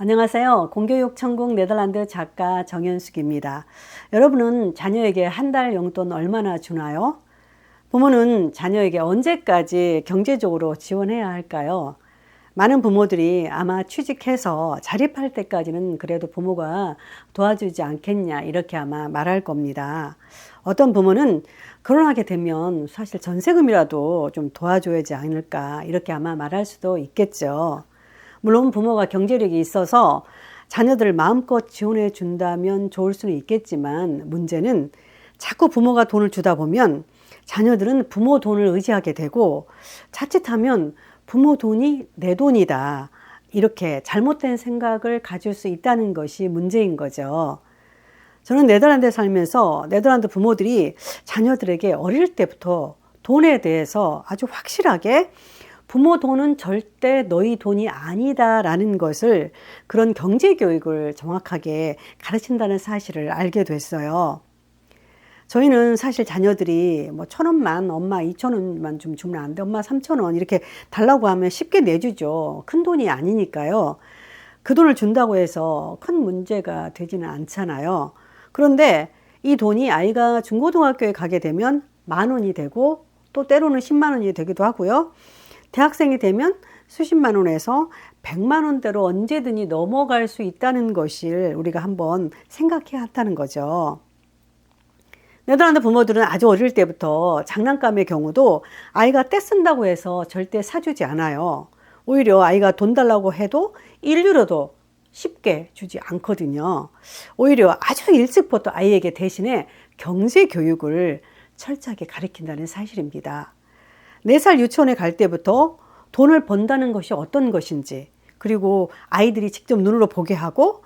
안녕하세요. 공교육 천국 네덜란드 작가 정현숙입니다. 여러분은 자녀에게 한 달 용돈 얼마나 주나요? 부모는 자녀에게 언제까지 경제적으로 지원해야 할까요? 많은 부모들이 아마 취직해서 자립할 때까지는 그래도 부모가 도와주지 않겠냐 이렇게 아마 말할 겁니다. 어떤 부모는 결혼하게 되면 사실 전세금이라도 좀 도와줘야지 않을까 이렇게 아마 말할 수도 있겠죠. 물론 부모가 경제력이 있어서 자녀들을 마음껏 지원해 준다면 좋을 수는 있겠지만 문제는 자꾸 부모가 돈을 주다 보면 자녀들은 부모 돈을 의지하게 되고 자칫하면 부모 돈이 내 돈이다 이렇게 잘못된 생각을 가질 수 있다는 것이 문제인 거죠. 저는 네덜란드에 살면서 네덜란드 부모들이 자녀들에게 어릴 때부터 돈에 대해서 아주 확실하게 부모 돈은 절대 너희 돈이 아니다라는 것을 그런 경제 교육을 정확하게 가르친다는 사실을 알게 됐어요. 저희는 사실 자녀들이 뭐 1,000원만 엄마 2,000원만 좀 주면 안 돼? 엄마 3,000원 이렇게 달라고 하면 쉽게 내주죠. 큰 돈이 아니니까요. 그 돈을 준다고 해서 큰 문제가 되지는 않잖아요. 그런데 이 돈이 아이가 중고등학교에 가게 되면 10,000원이 되고 또 때로는 10만 원이 되기도 하고요. 대학생이 되면 수십만 원에서 100만 원대로 언제든지 넘어갈 수 있다는 것을 우리가 한번 생각해야 한다는 거죠. 네덜란드 부모들은 아주 어릴 때부터 장난감의 경우도 아이가 떼쓴다고 해서 절대 사주지 않아요. 오히려 아이가 돈 달라고 해도 1유로도 쉽게 주지 않거든요. 오히려 아주 일찍부터 아이에게 대신에 경제 교육을 철저하게 가르친다는 사실입니다. 4살 유치원에 갈 때부터 돈을 번다는 것이 어떤 것인지, 그리고 아이들이 직접 눈으로 보게 하고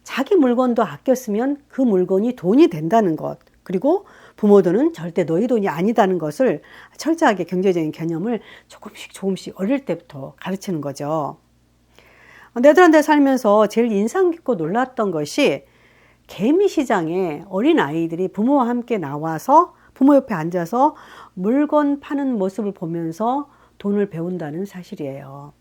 자기 물건도 아껴 쓰면 그 물건이 돈이 된다는 것, 그리고 부모들은 절대 너희 돈이 아니다는 것을 철저하게 경제적인 개념을 조금씩 어릴 때부터 가르치는 거죠. 네덜란드에 살면서 제일 인상 깊고 놀랐던 것이 개미 시장에 어린 아이들이 부모와 함께 나와서 부모 옆에 앉아서 물건 파는 모습을 보면서 돈을 배운다는 사실이에요.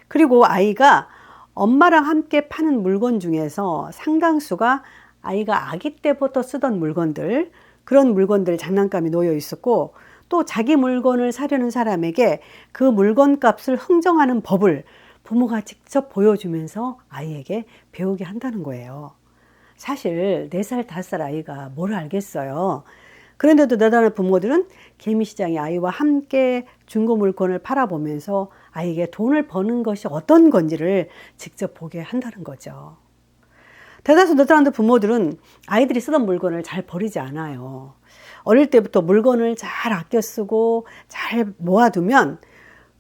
그리고 아이가 엄마랑 함께 파는 물건 중에서 상당수가 아이가 아기 때부터 쓰던 물건들, 그런 물건들 장난감이 놓여 있었고, 또 자기 물건을 사려는 사람에게 그 물건 값을 흥정하는 법을 부모가 직접 보여주면서 아이에게 배우게 한다는 거예요. 사실 4살, 5살 아이가 뭘 알겠어요. 그런데도 네덜란드 부모들은 개미시장에 아이와 함께 중고 물건을 팔아보면서 아이에게 돈을 버는 것이 어떤 건지를 직접 보게 한다는 거죠. 대다수 네덜란드 부모들은 아이들이 쓰던 물건을 잘 버리지 않아요. 어릴 때부터 물건을 잘 아껴 쓰고 잘 모아두면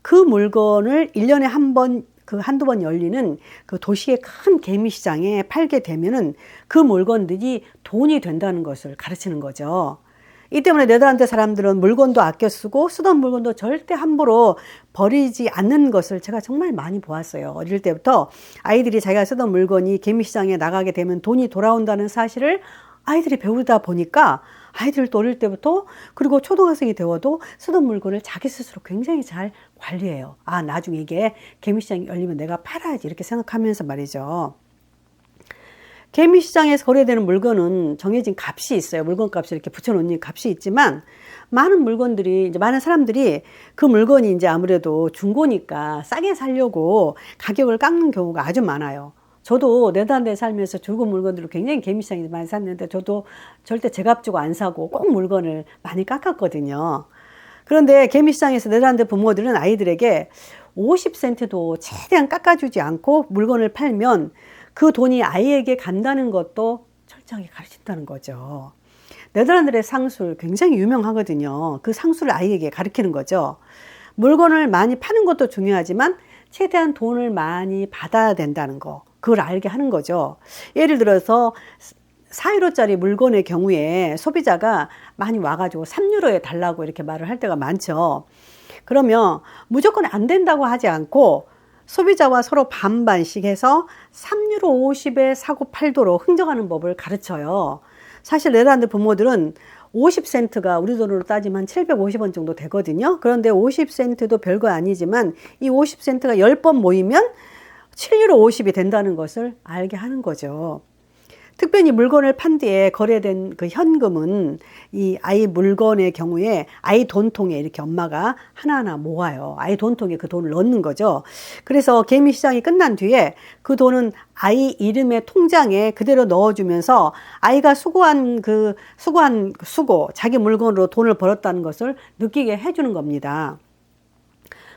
그 물건을 1년에 한 번, 한두 번 열리는 그 도시의 큰 개미시장에 팔게 되면은 그 물건들이 돈이 된다는 것을 가르치는 거죠. 이 때문에 네덜란드 사람들은 물건도 아껴 쓰던 물건도 절대 함부로 버리지 않는 것을 제가 정말 많이 보았어요. 어릴 때부터 아이들이 자기가 쓰던 물건이 개미시장에 나가게 되면 돈이 돌아온다는 사실을 아이들이 배우다 보니까 아이들도 어릴 때부터, 그리고 초등학생이 되어도 쓰던 물건을 자기 스스로 굉장히 잘 관리해요. 아, 나중에 이게 개미시장이 열리면 내가 팔아야지 이렇게 생각하면서 말이죠. 개미시장에서 거래되는 물건은 정해진 값이 있어요. 물건값이 이렇게 붙여놓는 값이 있지만 많은 사람들이 그 물건이 이제 아무래도 중고니까 싸게 사려고 가격을 깎는 경우가 아주 많아요. 저도 네덜란드에 살면서 중고 물건들을 굉장히 개미시장에서 많이 샀는데 저도 절대 제값 주고 안 사고 꼭 물건을 많이 깎았거든요. 그런데 개미시장에서 네덜란드 부모들은 아이들에게 50센트도 최대한 깎아주지 않고 물건을 팔면 그 돈이 아이에게 간다는 것도 철저하게 가르친다는 거죠. 네덜란드의 상술 굉장히 유명하거든요. 그 상술을 아이에게 가르치는 거죠. 물건을 많이 파는 것도 중요하지만 최대한 돈을 많이 받아야 된다는 거, 그걸 알게 하는 거죠. 예를 들어서 4유로짜리 물건의 경우에 소비자가 많이 와가지고 3유로에 달라고 이렇게 말을 할 때가 많죠. 그러면 무조건 안 된다고 하지 않고 소비자와 서로 반반씩 해서 3유로 50에 사고 팔도록 흥정하는 법을 가르쳐요. 사실 네덜란드 부모들은 50센트가 우리 돈으로 따지면 750원 정도 되거든요. 그런데 50센트도 별거 아니지만 이 50센트가 10번 모이면 7유로 50이 된다는 것을 알게 하는 거죠. 특별히 물건을 판 뒤에 거래된 그 현금은 이 아이 물건의 경우에 아이 돈통에 이렇게 엄마가 하나하나 모아요. 아이 돈통에 그 돈을 넣는 거죠. 그래서 개미 시장이 끝난 뒤에 그 돈은 아이 이름의 통장에 그대로 넣어주면서 아이가 수고한 수고, 자기 물건으로 돈을 벌었다는 것을 느끼게 해주는 겁니다.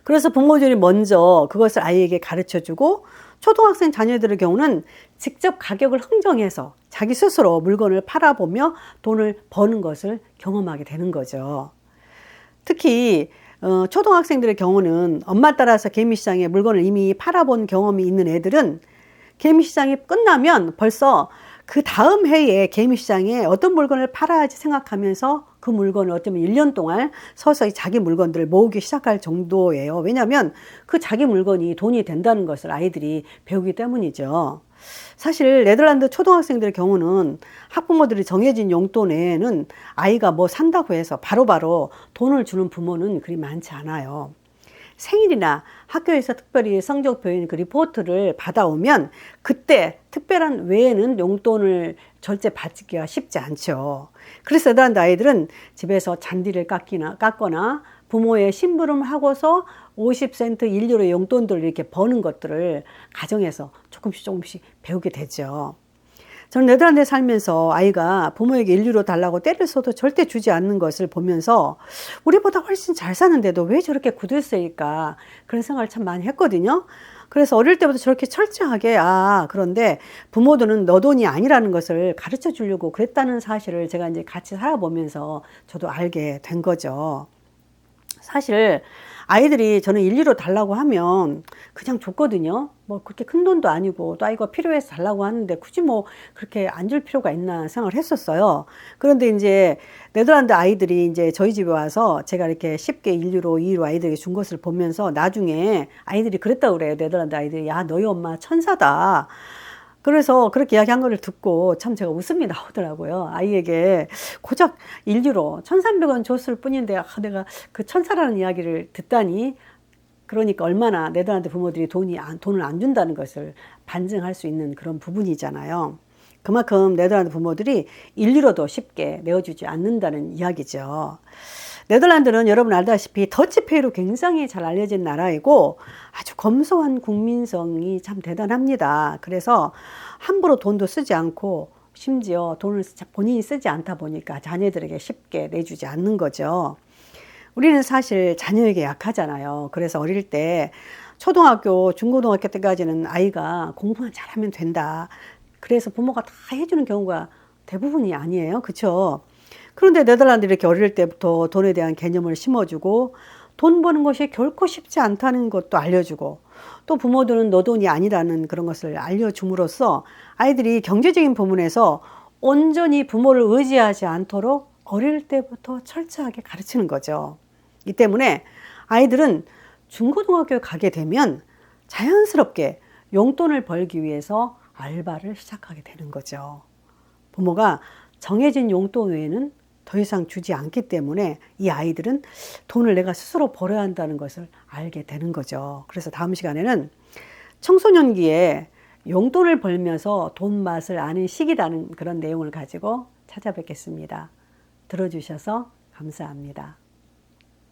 그래서 부모들이 먼저 그것을 아이에게 가르쳐주고, 초등학생 자녀들의 경우는 직접 가격을 흥정해서 자기 스스로 물건을 팔아보며 돈을 버는 것을 경험하게 되는 거죠. 특히 초등학생들의 경우는 엄마 따라서 개미시장에 물건을 이미 팔아본 경험이 있는 애들은 개미시장이 끝나면 벌써 그 다음 해에 개미시장에 어떤 물건을 팔아야지 생각하면서 그 물건을 어쩌면 1년 동안 서서히 자기 물건들을 모으기 시작할 정도예요. 왜냐하면 그 자기 물건이 돈이 된다는 것을 아이들이 배우기 때문이죠. 사실 네덜란드 초등학생들의 경우는 학부모들이 정해진 용돈에는 아이가 뭐 산다고 해서 바로바로 돈을 주는 부모는 그리 많지 않아요. 생일이나 학교에서 특별히 성적표인 그 리포트를 받아오면 그때 특별한 외에는 용돈을 절대 받기가 쉽지 않죠. 그래서 네덜란드 아이들은 집에서 잔디를 깎거나 부모의 심부름을 하고서 50센트 1유로 용돈들을 이렇게 버는 것들을 가정에서 조금씩 배우게 되죠. 저는 네덜란드에 살면서 아이가 부모에게 1유로 달라고 떼를 써도 절대 주지 않는 것을 보면서 우리보다 훨씬 잘 사는데도 왜 저렇게 굳을세일까, 그런 생각을 참 많이 했거든요. 그래서 어릴 때부터 저렇게 철저하게 그런데 부모들은 너 돈이 아니라는 것을 가르쳐 주려고 그랬다는 사실을 제가 이제 같이 살아보면서 저도 알게 된 거죠. 사실 아이들이 저는 1유로 달라고 하면 그냥 줬거든요. 뭐 그렇게 큰 돈도 아니고 또 아이가 필요해서 달라고 하는데 굳이 뭐 그렇게 안 줄 필요가 있나 생각을 했었어요. 그런데 이제 네덜란드 아이들이 이제 저희 집에 와서 제가 이렇게 쉽게 1유로, 2유로 아이들에게 준 것을 보면서 나중에 아이들이 그랬다고 그래요. 네덜란드 아이들이, 야, 너희 엄마 천사다. 그래서 그렇게 이야기한 거를 듣고 참 제가 웃음이 나오더라고요. 아이에게 고작 1유로 1,300원 줬을 뿐인데 내가 그 천사라는 이야기를 듣다니, 그러니까 얼마나 네덜란드 부모들이 돈을 안 준다는 것을 반증할 수 있는 그런 부분이잖아요. 그만큼 네덜란드 부모들이 1유로도 쉽게 내어주지 않는다는 이야기죠. 네덜란드는 여러분 알다시피 더치페이로 굉장히 잘 알려진 나라이고 아주 검소한 국민성이 참 대단합니다. 그래서 함부로 돈도 쓰지 않고 심지어 돈을 본인이 쓰지 않다 보니까 자녀들에게 쉽게 내주지 않는 거죠. 우리는 사실 자녀에게 약하잖아요. 그래서 어릴 때 초등학교, 중고등학교 때까지는 아이가 공부만 잘하면 된다. 그래서 부모가 다 해주는 경우가 대부분이 아니에요. 그렇죠? 그런데 네덜란드 이렇게 어릴 때부터 돈에 대한 개념을 심어주고 돈 버는 것이 결코 쉽지 않다는 것도 알려주고, 또 부모들은 너 돈이 아니라는 그런 것을 알려줌으로써 아이들이 경제적인 부분에서 온전히 부모를 의지하지 않도록 어릴 때부터 철저하게 가르치는 거죠. 이 때문에 아이들은 중고등학교에 가게 되면 자연스럽게 용돈을 벌기 위해서 알바를 시작하게 되는 거죠. 부모가 정해진 용돈 외에는 더 이상 주지 않기 때문에 이 아이들은 돈을 내가 스스로 벌어야 한다는 것을 알게 되는 거죠. 그래서 다음 시간에는 청소년기에 용돈을 벌면서 돈 맛을 아는 시기라는 그런 내용을 가지고 찾아뵙겠습니다. 들어주셔서 감사합니다.